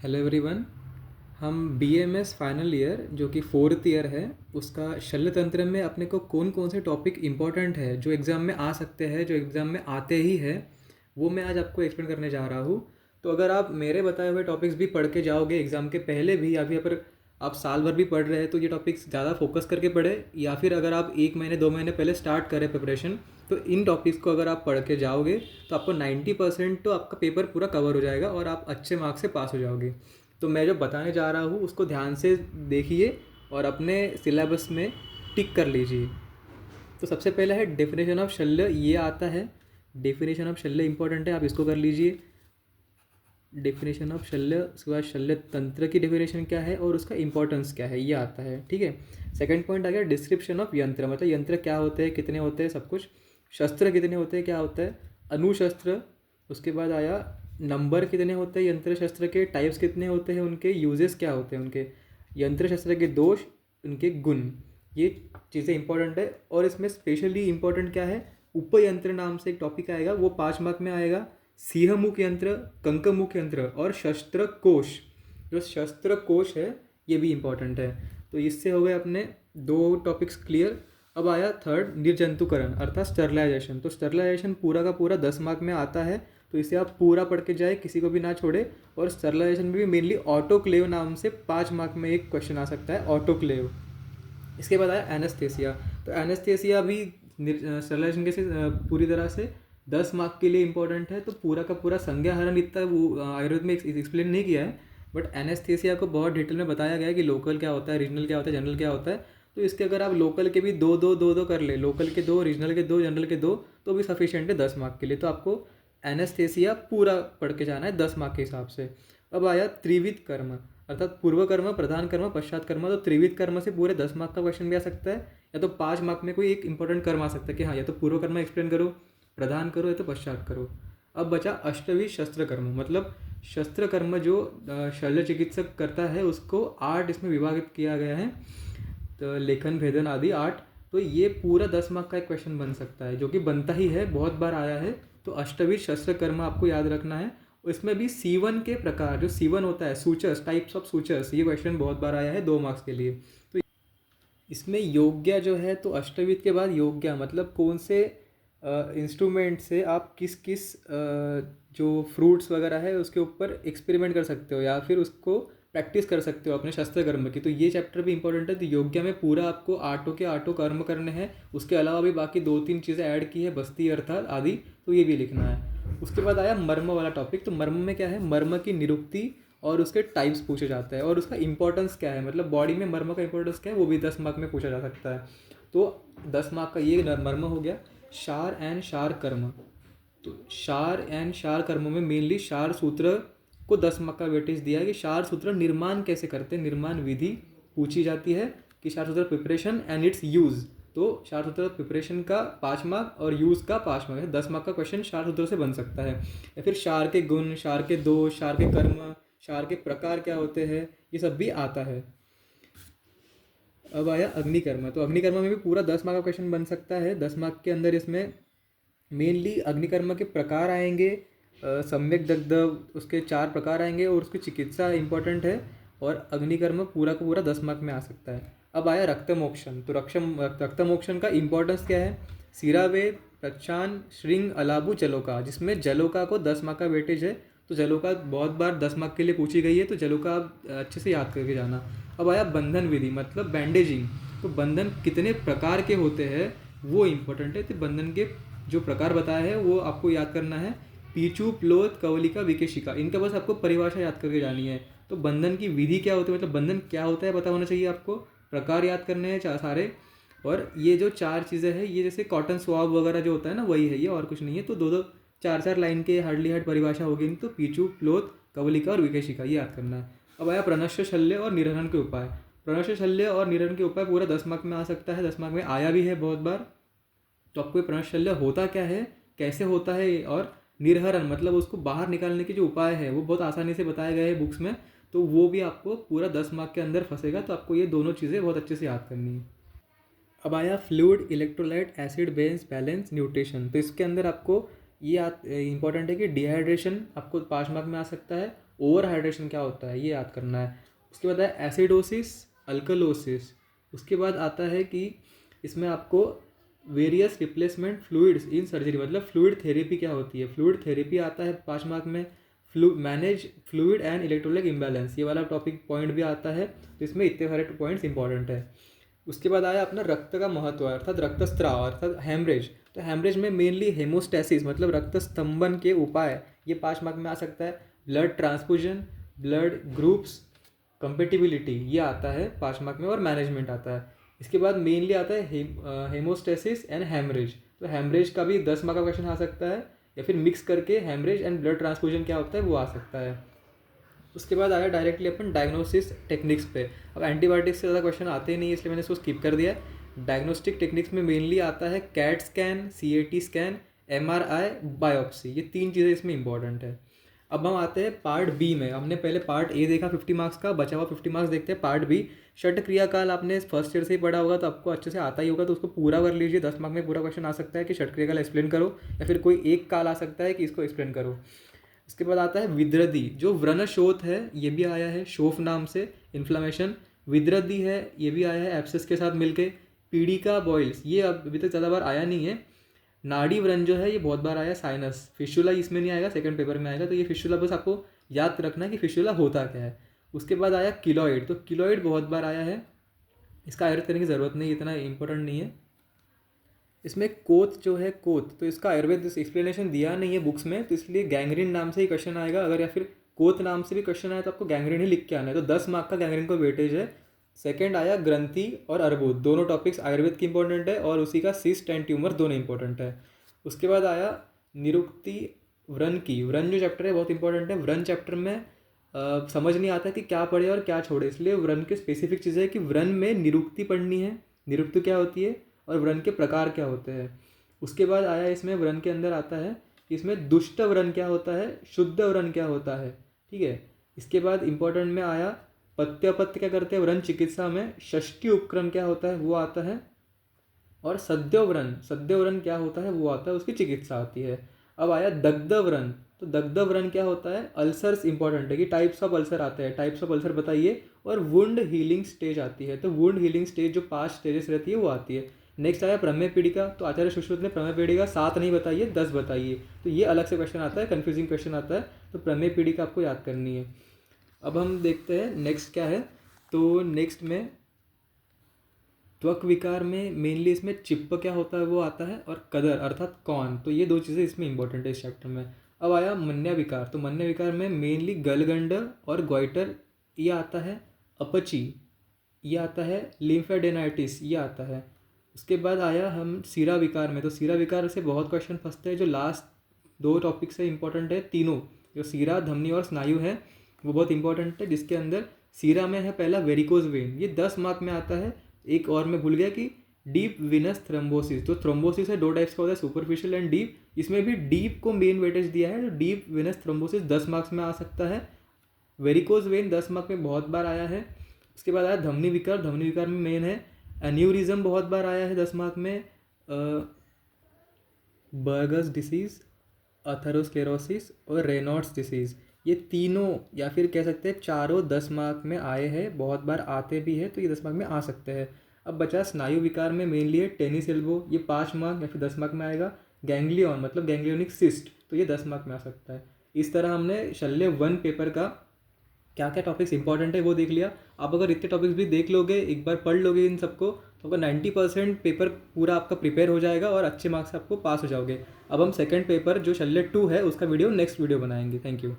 Hello everyone. हम BMS final year जो कि फोर्थ ईयर है उसका शल्य तंत्र में अपने को कौन कौन से टॉपिक इम्पोर्टेंट है जो एग्ज़ाम में आ सकते हैं, जो एग्ज़ाम में आते ही है, वो मैं आज आपको एक्सप्लेन करने जा रहा हूँ। तो अगर आप मेरे बताए हुए टॉपिक्स भी पढ़ के जाओगे एग्ज़ाम के पहले भी, या फिर अगर आप साल भर भी पढ़ रहे हैं तो ये टॉपिक्स ज़्यादा फोकस करके पढ़े, या फिर अगर आप 1 महीने 2 महीने पहले स्टार्ट करें प्रिपरेशन, तो इन टॉपिक्स को अगर आप पढ़ के जाओगे तो आपको 90% तो आपका पेपर पूरा कवर हो जाएगा और आप अच्छे मार्क्स से पास हो जाओगे। तो मैं जो बताने जा रहा हूँ उसको ध्यान से देखिए और अपने सिलेबस में टिक कर लीजिए। तो सबसे पहला है डेफिनेशन ऑफ शल्य, ये आता है। डेफिनेशन ऑफ शल्य इंपॉर्टेंट है, आप इसको कर लीजिए। डेफिनेशन ऑफ शल्य, उसके बाद शल्य तंत्र की डेफिनेशन क्या है और उसका इंपॉर्टेंस क्या है, ये आता है। ठीक है। सेकंड पॉइंट आ गया डिस्क्रिप्शन ऑफ यंत्र, मतलब यंत्र क्या होते हैं, कितने होते हैं, सब कुछ। शस्त्र कितने होते हैं, क्या होता है, अणुशस्त्र। उसके बाद आया नंबर कितने होते हैं यंत्र शस्त्र के, टाइप्स कितने होते हैं, उनके यूजेस क्या होते हैं उनके, यंत्र शस्त्र के दोष, उनके गुण, ये चीज़ें इंपॉर्टेंट है। और इसमें स्पेशली इंपॉर्टेंट क्या है, उपयंत्र नाम से एक टॉपिक आएगा, वो 5 मार्क में आएगा। सिंहमुख यंत्र, कंकमुख यंत्र और शस्त्र कोश। जो शस्त्र कोश है ये भी इंपॉर्टेंट है। तो इससे हो गए अपने 2 टॉपिक्स क्लियर। अब आया थर्ड, निर्जंतुकरण अर्थात स्टरलाइजेशन। तो स्टरलाइजेशन पूरा का पूरा 10 मार्क में आता है, तो इसे आप पूरा पढ़ के जाए, किसी को भी ना छोड़े। और स्टरलाइजेशन में भी मेनली ऑटोक्लेव नाम से 5 मार्क में एक क्वेश्चन आ सकता है, ऑटोक्लेव। इसके बाद आया एनेस्थेसिया। तो एनेस्थेसिया भी स्टरलाइजेशन के से पूरी तरह से 10 मार्क के लिए इंपॉर्टेंट है। तो पूरा का पूरा संज्ञाहरण इतना वो आयुर्वेद में एक्सप्लेन नहीं किया है, बट एनेस्थेसिया को बहुत डिटेल में बताया गया है कि लोकल क्या होता है, रीजनल क्या होता है, जनरल क्या होता है। तो इसके अगर आप लोकल के भी दो दो दो दो कर ले, लोकल के 2, रीजनल के 2, जनरल के 2, तो भी सफिशिएंट है 10 मार्क के लिए। तो आपको एनेस्थेसिया पूरा पढ़ के जाना है 10 मार्क के हिसाब से। अब आया त्रिविध कर्म अर्थात पूर्व कर्म, प्रधान कर्म, पश्चात कर्म। तो त्रिविध कर्म से पूरे 10 मार्क का क्वेश्चन भी आ सकता है, या तो 5 मार्क में कोई एक इंपॉर्टेंट कर्म आ सकता है कि हाँ या तो पूर्व कर्म एक्सप्लेन करो, प्रधान करो, या तो पश्चात करो। अब बचा अष्टविध शस्त्र कर्म, मतलब शस्त्र कर्म जो शल्य चिकित्सक करता है उसको 8 इसमें विभाजित किया गया है, तो लेखन भेदन आदि 8। तो ये पूरा 10 मार्क का एक क्वेश्चन बन सकता है, जो कि बनता ही है, बहुत बार आया है। तो अष्टविध शस्त्र कर्म आपको याद रखना है। इसमें भी सीवन के प्रकार, जो सीवन होता है, सूचर्स, टाइप्स ऑफ सूचर्स, ये क्वेश्चन बहुत बार आया है 2 मार्क्स के लिए। तो इसमें योग्य जो है, तो अष्टविध के बाद योग्य मतलब कौन से इंस्ट्रूमेंट से आप किस किस जो फ्रूट्स वगैरह है उसके ऊपर एक्सपेरिमेंट कर सकते हो, या फिर उसको प्रैक्टिस कर सकते हो अपने शस्त्र कर्म की। तो ये चैप्टर भी इंपॉर्टेंट है। तो योग्य में पूरा आपको आठों के आठों कर्म करने हैं, उसके अलावा भी बाकी 2-3 चीज़ें ऐड की है, बस्ती अर्थात आदि, तो ये भी लिखना है। उसके बाद आया मर्म वाला टॉपिक। तो मर्म में क्या है, मर्म की निरुक्ति और उसके टाइप्स पूछे जाते हैं, और उसका इंपॉर्टेंस क्या है, मतलब बॉडी में मर्म का इंपॉर्टेंस क्या है, वो भी 10 मार्क में पूछा जा सकता है। तो 10 मार्क का ये मर्म हो गया। शार एंड शार कर्म। तो शार एंड शार कर्मों में मेनली शार सूत्र को 10 मार्क का वेटेज दिया है कि शार सूत्र निर्माण कैसे करते हैं, निर्माण विधि पूछी जाती है, कि शार सूत्र प्रिपरेशन एंड इट्स यूज़। तो शार सूत्र प्रिपरेशन का 5 मार्क और यूज़ का 5 मार्क है। 10 मार्क का क्वेश्चन शार सूत्र से बन सकता है। या फिर शार के गुण, शार के दोष, शार के कर्म, शार के प्रकार क्या होते हैं, ये सब भी आता है। अब आया अग्निकर्म। तो अग्निकर्म में भी पूरा 10 मार्क का क्वेश्चन बन सकता है। 10 मार्क के अंदर इसमें मेनली अग्निकर्म के प्रकार आएंगे, सम्यक दग्ध, उसके 4 प्रकार आएंगे, और उसकी चिकित्सा इंपॉर्टेंट है। और अग्निकर्म पूरा का पूरा 10 मार्क में आ सकता है। अब आया रक्तमोक्षण। तो रक्तमोक्षण का इंपॉर्टेंस क्या है, सिरावेद, प्रच्छान, श्रृंग, अलाबू, जलोका, जिसमें जलोका को 10 मार्क का वेटेज है। तो जलोका बहुत बार 10 मार्क के लिए पूछी गई है, तो जलोका आप अच्छे से याद करके जाना। अब आया बंधन विधि, मतलब बैंडेजिंग। तो बंधन कितने प्रकार के होते हैं वो इम्पोर्टेंट है। तो बंधन के जो प्रकार बताया है वो आपको याद करना है। पीचू, प्लोथ, कवलिका, विकेशिका, इनका बस आपको परिभाषा याद करके जानी है। तो बंधन की विधि क्या होती है, मतलब बंधन क्या होता है पता होना चाहिए आपको, प्रकार याद करने हैं सारे। और ये जो 4 चीज़ें हैं, ये जैसे कॉटन स्वाब वगैरह जो होता है ना, वही है ये, और कुछ नहीं है। तो 2-2, 4-4 लाइन के हार्डली हार्ड परिभाषा होगी। तो पीचू, प्लोथ, कवलिका और विकेशिका, ये याद करना है। अब आया प्रनश्य शल्य और निरहरण के उपाय। प्रनश्य शल्य और निरहरण के उपाय पूरा 10 मार्क में आ सकता है, 10 मार्क में आया भी है बहुत बार। तो आपको ये प्रनश्य शल्य होता क्या है, कैसे होता है, और निर्हरण मतलब उसको बाहर निकालने के जो उपाय है वो बहुत आसानी से बताए गए हैं बुक्स में। तो वो भी आपको पूरा 10 मार्क के अंदर फंसेगा। तो आपको ये दोनों चीज़ें बहुत अच्छे से याद करनी है। अब आया fluid, electrolyte, acid, base, balance, nutrition. तो इसके अंदर आपको ये इंपॉर्टेंट है कि डिहाइड्रेशन आपको 5 मार्क में आ सकता है, ओवर हाइड्रेशन क्या होता है ये याद करना है। उसके बाद है एसिडोसिस, अल्कलोसिस। उसके बाद आता है कि इसमें आपको various replacement fluids in surgery, मतलब फ्लूइड थेरेपी क्या होती है। फ्लूइड थेरेपी आता है 5 मार्क में। Manage fluid and electrolyte imbalance, ये वाला टॉपिक पॉइंट भी आता है। तो इसमें इतने सारे पॉइंट्स इंपॉर्टेंट है। उसके बाद आया अपना रक्त का महत्व अर्थात रक्तस्राव अर्थात हेमरेज। तो हेमरेज में मेनली हेमोस्टेसिस मतलब रक्त स्तंभन के उपाय, ये 5 मार्क में आ सकता है। Blood transfusion, blood groups, compatibility, ये आता है 5 मार्क में। और मैनेजमेंट आता है। इसके बाद मेनली आता है हेमोस्टेसिस एंड हेमरेज। तो हेमरेज का भी 10 मार्क का क्वेश्चन आ सकता है, या फिर मिक्स करके हेमरेज एंड ब्लड ट्रांसफ्यूजन क्या होता है वो आ सकता है। उसके बाद आया डायरेक्टली अपन डायग्नोसिस टेक्निक्स पे। अब एंटीबायोटिक्स से ज़्यादा क्वेश्चन आते ही नहीं, इसलिए मैंने इसको स्किप कर दिया। डायग्नोस्टिक टेक्निक्स में मेनली आता है cat scan, CAT scan, MRI, biopsy, ये 3 चीज़ें इसमें इंपॉर्टेंट है। अब हम आते हैं पार्ट बी में। हमने पहले पार्ट ए देखा 50 मार्क्स का, बचा हुआ 50 मार्क्स देखते हैं पार्ट बी। षट क्रियाकाल आपने फर्स्ट ईयर से ही पढ़ा होगा तो आपको अच्छे से आता ही होगा, तो उसको पूरा कर लीजिए। 10 मार्क में पूरा क्वेश्चन आ सकता है कि षट क्रियाकाल एक्सप्लेन करो, या फिर कोई एक काल आ सकता है कि इसको एक्सप्लेन करो। इसके बाद आता है विद्रदी, जो व्रणशोथ है ये भी आया है शोफ नाम से, इन्फ्लामेशन। विद्रदी है ये भी आया है एब्सेस के साथ मिलके। पीड़िका बॉइल्स, ये अभी तक ज़्यादा बार आया नहीं है। नाड़ी व्रण जो है ये बहुत बार आया। साइनस, फिशुला इसमें नहीं आएगा, सेकंड पेपर में आएगा। तो ये फिशुला बस आपको याद रखना है कि फिशुला होता क्या है। उसके बाद आया किलॉइड, तो किलॉइड बहुत बार आया है, इसका आयुर्वेद करने की ज़रूरत नहीं, इतना इंपॉर्टेंट नहीं है। इसमें कोत जो है कोत, तो इसका आयुर्वेद एक्सप्लेनेशन दिया नहीं है बुक्स में, तो इसलिए गैंग्रीन नाम से ही क्वेश्चन आएगा अगर, या फिर कोत नाम से भी क्वेश्चन आए तो आपको गैंग्रीन ही लिख के आना है। तो 10 मार्क का गैंग्रीन को वेटेज है। सेकंड आया ग्रंथि और अर्बुद, दोनों टॉपिक्स आयुर्वेद की इंपॉर्टेंट है, और उसी का सिस्ट एंड ट्यूमर दोनों इंपॉर्टेंट है। उसके बाद आया निरुक्ति व्रण की। व्रण जो चैप्टर है बहुत इंपॉर्टेंट है। व्रण चैप्टर में समझ नहीं आता कि क्या पढ़े और क्या छोड़े, इसलिए व्रण के स्पेसिफिक चीज़ें है कि व्रण में निरुक्ति पढ़नी है, निरुक्ति क्या होती है और व्रण के प्रकार क्या होते हैं। उसके बाद आया इसमें व्रण के अंदर आता है कि इसमें दुष्ट व्रण क्या होता है, शुद्ध व्रण क्या होता है, ठीक है। इसके बाद इंपॉर्टेंट में आया पथ्य अपत्य क्या करते हैं व्रण चिकित्सा में, षष्ठी उपक्रम क्या होता है वो आता है, और सद्योव्रण क्या होता है वो आता है, उसकी चिकित्सा आती है। अब आया दग्ध व्रण, तो दग्ध व्रण क्या होता है, अल्सर्स इंपॉर्टेंट है कि टाइप्स ऑफ अल्सर आते हैं, टाइप्स ऑफ अल्सर बताइए। और वुंड हीलिंग स्टेज आती है, तो वुंड हीलिंग स्टेज जो 5 स्टेजेस रहती है वो आती है। नेक्स्ट आया प्रमेय पीड़िका, तो आचार्य सुश्रुत ने प्रमेय पीड़िका 7 नहीं बताइए 10 बताइए, तो ये अलग से क्वेश्चन आता है, कन्फ्यूजिंग क्वेश्चन आता है। तो प्रमेय पीड़िका आपको याद करनी है। अब हम देखते हैं नेक्स्ट क्या है। तो नेक्स्ट में त्वक विकार में मेनली इसमें चिप्प क्या होता है वो आता है, और कदर अर्थात कौन, तो ये 2 चीज़ें इसमें इंपॉर्टेंट है इस चैप्टर में। अब आया मन्या विकार, तो मन्या विकार में मेनली गलगंड और गोइटर ये आता है, अपची ये आता है, लिम्फेडेनाइटिस ये आता है। उसके बाद आया हम सीरा विकार में, तो सीरा विकार से बहुत क्वेश्चन फंसते हैं, जो लास्ट 2 टॉपिक से इंपॉर्टेंट है तीनों, जो सीरा, धमनी और स्नायु है वो बहुत इंपॉर्टेंट है, जिसके अंदर सीरा में है पहला वेरिकोज वेन, ये 10 मार्क में आता है। एक और मैं भूल गया कि डीप विनस थ्रोम्बोसिस, जो थ्रोम्बोसिस है 2 टाइप्स का होता है, सुपरफिशियल एंड डीप, इसमें भी डीप को मेन वेटेज दिया है, तो डीप विनस थ्रोम्बोसिस 10 मार्क्स में आ सकता है। वेरिकोज वेन 10 मार्क में बहुत बार आया है। उसके बाद आया धमनी विकार, धमनी विकार में मेन है एन्यूरिज्म, बहुत बार आया है 10 मार्क में। बर्गस डिसीज़, अथेरोस्क्लेरोसिस और रेनॉल्ड्स डिसीज़, ये तीनों या फिर कह सकते हैं चारों 10 मार्क में आए हैं, बहुत बार आते भी हैं, तो ये 10 मार्क में आ सकते हैं। अब बचा स्नायु विकार में मेनली है टेनिस एल्बो, ये 5 मार्क या फिर 10 मार्क में आएगा। गैंग्लियन मतलब गैंग्लियोनिक सिस्ट, तो ये 10 मार्क में आ सकता है। इस तरह हमने शल्य 1 पेपर का क्या क्या टॉपिक्स इंपॉर्टेंट है वो देख लिया। आप अगर इतने टॉपिक्स भी देख लोगे, एक बार पढ़ लोगे इन सबको, तो आपका 90% पेपर पूरा आपका प्रिपेयर हो जाएगा और अच्छे मार्क्स से आपको पास हो जाओगे। अब हम सेकंड पेपर जो शल्य 2 है उसका वीडियो नेक्स्ट वीडियो बनाएंगे। Thank you.